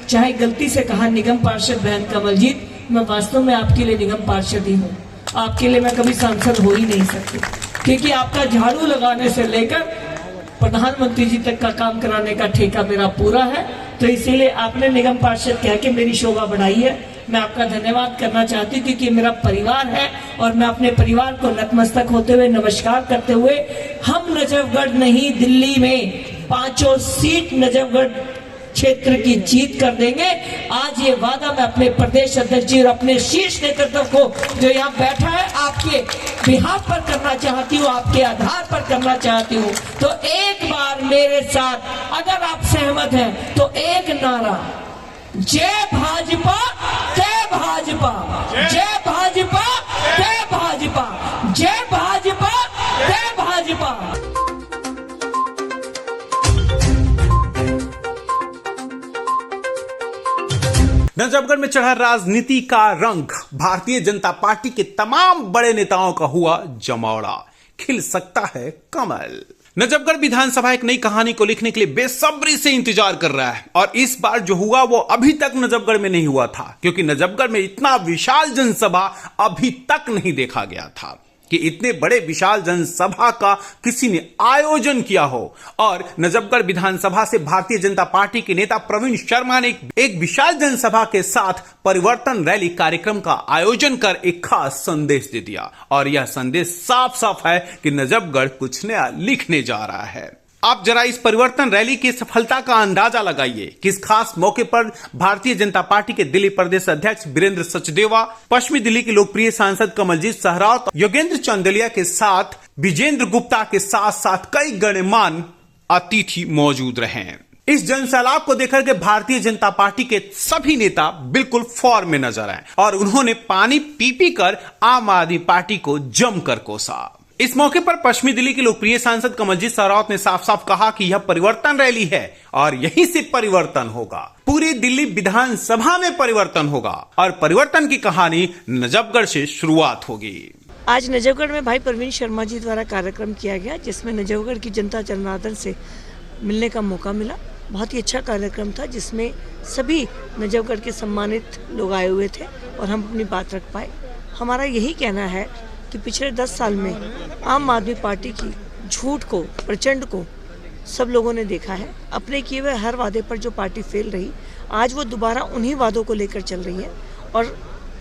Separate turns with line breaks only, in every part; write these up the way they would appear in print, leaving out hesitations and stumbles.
चाहे गलती से कहा निगम पार्षद बहन कमलजीत, मैं वास्तव में आपके लिए निगम पार्षद ही हूँ, आपके लिए मैं कभी सांसद हो ही नहीं सकती, क्योंकि आपका झाड़ू लगाने से लेकर प्रधानमंत्री जी तक का काम कराने का ठेका मेरा पूरा है। तो इसीलिए आपने निगम पार्षद कह के मेरी शोभा बढ़ाई है। मैं आपका धन्यवाद करना चाहती थी कि मेरा परिवार है और मैं अपने परिवार को नतमस्तक होते हुए नमस्कार करते हुए, हम नजफगढ़ नहीं दिल्ली में 5 सीट नजफगढ़ क्षेत्र की जीत कर देंगे। आज ये वादा मैं अपने प्रदेश अध्यक्ष जी और अपने शीर्ष नेतृत्व को जो यहाँ बैठा है आपके बिहाफ पर करना चाहती हूँ, आपके आधार पर करना चाहती हूँ। तो एक बार मेरे साथ अगर आप सहमत हैं तो एक नारा, जय भाजपा जय भाजपा, जय भाजपा जय भाजपा, जय भाजपा जय भाजपा।
नजफगढ़ में चढ़ा राजनीति का रंग, भारतीय जनता पार्टी के तमाम बड़े नेताओं का हुआ जमावड़ा, खिल सकता है कमल। नजफगढ़ विधानसभा एक नई कहानी को लिखने के लिए बेसब्री से इंतजार कर रहा है और इस बार जो हुआ वो अभी तक नजफगढ़ में नहीं हुआ था, क्योंकि नजफगढ़ में इतना विशाल जनसभा अभी तक नहीं देखा गया था कि इतने बड़े विशाल जनसभा का किसी ने आयोजन किया हो। और नजफगढ़ विधानसभा से भारतीय जनता पार्टी के नेता प्रवीण शर्मा ने एक विशाल जनसभा के साथ परिवर्तन रैली कार्यक्रम का आयोजन कर एक खास संदेश दे दिया। और यह संदेश साफ साफ है कि नजफगढ़ कुछ नया लिखने जा रहा है। आप जरा इस परिवर्तन रैली की सफलता का अंदाजा लगाइए कि इस खास मौके पर भारतीय जनता पार्टी के दिल्ली प्रदेश अध्यक्ष वीरेंद्र सचदेवा, पश्चिमी दिल्ली के लोकप्रिय सांसद कमलजीत सहरावत, योगेंद्र चंदेलिया के साथ विजेंद्र गुप्ता के साथ साथ कई गणमान्य अतिथि मौजूद रहे। इस जनसैलाब को देखकर के भारतीय जनता पार्टी के सभी नेता बिल्कुल फॉर्म में नजर आए और उन्होंने पानी पी पी कर आम आदमी पार्टी को जमकर कोसा। इस मौके पर पश्चिमी दिल्ली के लोकप्रिय सांसद कमलजीत सहरावत ने साफ साफ कहा कि यह परिवर्तन रैली है और यहीं से परिवर्तन होगा, पूरी दिल्ली विधानसभा में परिवर्तन होगा और परिवर्तन की कहानी नजफगढ़ से शुरुआत होगी।
आज नजफगढ़ में भाई प्रवीण शर्मा जी द्वारा कार्यक्रम किया गया, जिसमें नजफगढ़ की जनता जनार्दन से मिलने का मौका मिला। बहुत ही अच्छा कार्यक्रम था, जिसमें सभी नजफगढ़ के सम्मानित लोग आए हुए थे और हम अपनी बात रख पाए। हमारा यही कहना है कि पिछले 10 साल में आम आदमी पार्टी की झूठ को, प्रचंड को सब लोगों ने देखा है। अपने किए हुए हर वादे पर जो पार्टी फेल रही, आज वो दोबारा उन्हीं वादों को लेकर चल रही है और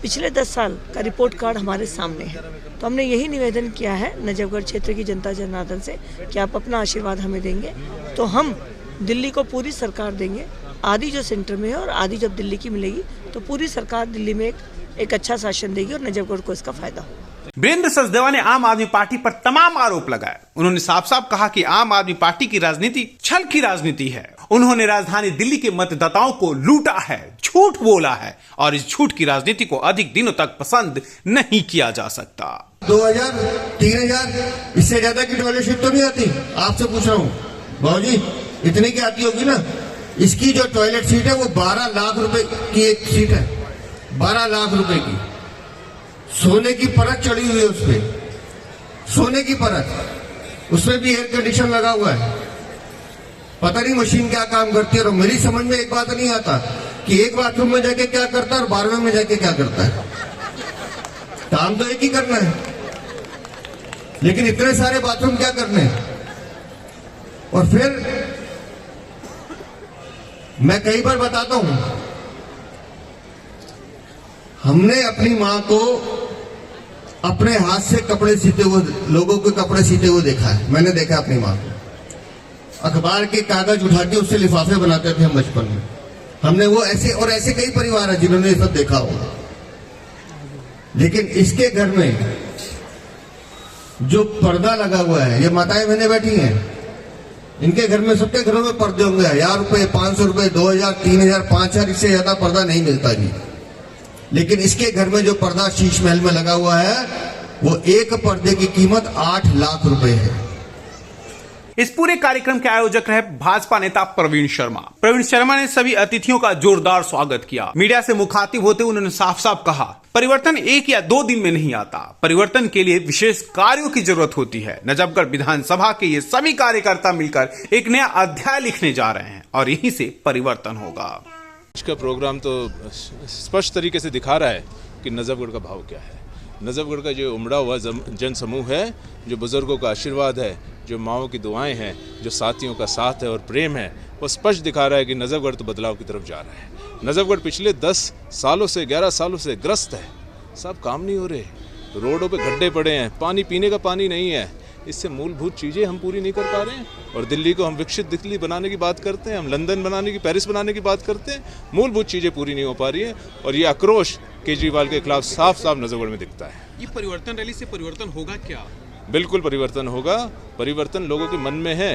पिछले 10 साल का रिपोर्ट कार्ड हमारे सामने है। तो हमने यही निवेदन किया है नजफगढ़ क्षेत्र की जनता जनार्दन से कि आप अपना आशीर्वाद हमें देंगे तो हम दिल्ली को पूरी सरकार देंगे। आधी जो सेंटर में है और आधी जब दिल्ली की मिलेगी तो पूरी सरकार दिल्ली में एक अच्छा शासन देगी और नजफगढ़ को इसका फायदा होगा।
वीरेंद्र सचदेवा ने आम आदमी पार्टी पर तमाम आरोप लगाए। उन्होंने साफ साफ कहा कि आम आदमी पार्टी की राजनीति छल की राजनीति है। उन्होंने राजधानी दिल्ली के मतदाताओं को लूटा है, झूठ बोला है और इस झूठ की राजनीति को अधिक दिनों तक पसंद नहीं किया जा सकता।
2000, 3000 इससे ज्यादा की टॉयलेटशिप तो नहीं आती। आपसे पूछ रहा हूँ भाजी, इतनी की आती होगी ना। इसकी जो टॉयलेट सीट है वो 12 लाख रुपए की एक सीट है, 12 लाख रुपए की। सोने की परत चढ़ी हुई है उसपे, सोने की परत, उसमें भी एयर कंडीशन लगा हुआ है। पता नहीं मशीन क्या काम करती है। और मेरी समझ में एक बात नहीं आता कि एक बाथरूम में जाके क्या करता है और 12वें में जाके क्या करता है। काम तो एक ही करना है, लेकिन इतने सारे बाथरूम क्या करने हैं। और फिर मैं कई बार बताता हूं, हमने अपनी मां को अपने हाथ से कपड़े सीते हुए, लोगों के कपड़े सीते हुए देखा है। मैंने देखा अपनी मां को अखबार के कागज उठा के उससे लिफाफे बनाते थे हम बचपन में। हमने वो ऐसे और ऐसे कई परिवार है जिन्होंने ये सब देखा होगा। लेकिन इसके घर में जो पर्दा लगा हुआ है, ये माताएं बहनें बैठी हैं, इनके घर में, सबके घरों में पर्दे होंगे। 1000 रुपए, 500 रुपए, 2000, 3000, 5000, इससे ज्यादा पर्दा नहीं मिलता जी। लेकिन इसके घर में जो पर्दा शीश महल में लगा हुआ है, वो एक पर्दे की कीमत 8 लाख रुपए है।
इस पूरे कार्यक्रम के आयोजक रहे भाजपा नेता प्रवीण शर्मा। प्रवीण शर्मा ने सभी अतिथियों का जोरदार स्वागत किया। मीडिया से मुखातिब होते उन्होंने साफ साफ कहा, परिवर्तन 1 या 2 दिन में नहीं आता, परिवर्तन के लिए विशेष कार्यों की जरूरत होती है। नजफगढ़ विधानसभा के ये सभी कार्यकर्ता मिलकर एक नया अध्याय लिखने जा रहे हैं और यहीं से परिवर्तन होगा।
आज का प्रोग्राम तो स्पष्ट तरीके से दिखा रहा है कि नजफगढ़ का भाव क्या है। नजफगढ़ का जो उमड़ा हुआ जन समूह है, जो बुजुर्गों का आशीर्वाद है, जो माओं की दुआएं हैं, जो साथियों का साथ है और प्रेम है, वो स्पष्ट दिखा रहा है कि नजफगढ़ तो बदलाव की तरफ जा रहा है। नजफगढ़ पिछले 10 सालों से 11 सालों से ग्रस्त है। सब काम नहीं हो रहे, रोडों पे गड्ढे पड़े हैं, पानी पीने का पानी नहीं है। इससे मूलभूत चीज़ें हम पूरी नहीं कर पा रहे हैं। और दिल्ली को हम विकसित दिल्ली बनाने की बात करते हैं, हम लंदन बनाने की, पेरिस बनाने की बात करते हैं, मूलभूत चीज़ें पूरी नहीं हो पा रही है। और ये आक्रोश केजरीवाल के खिलाफ साफ साफ नजफगढ़ में दिखता है।
ये परिवर्तन रैली से परिवर्तन होगा क्या?
बिल्कुल परिवर्तन होगा। परिवर्तन लोगों के मन में है।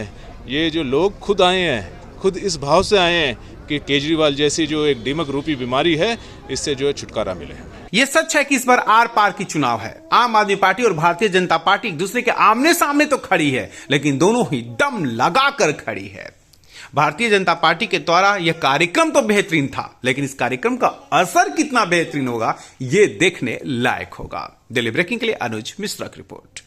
ये जो लोग खुद आए हैं, खुद इस भाव से आए हैं कि केजरीवाल जैसी जो एक दीमक रूपी बीमारी है, इससे जो है छुटकारा मिले।
ये सच है कि इस बार आर पार की चुनाव है। आम आदमी पार्टी और भारतीय जनता पार्टी एक दूसरे के आमने सामने तो खड़ी है, लेकिन दोनों ही दम लगाकर खड़ी है। भारतीय जनता पार्टी के द्वारा यह कार्यक्रम तो बेहतरीन था, लेकिन इस कार्यक्रम का असर कितना बेहतरीन होगा, यह देखने लायक होगा। दिल्ली ब्रेकिंग के लिए अनुज मिश्रा की रिपोर्ट।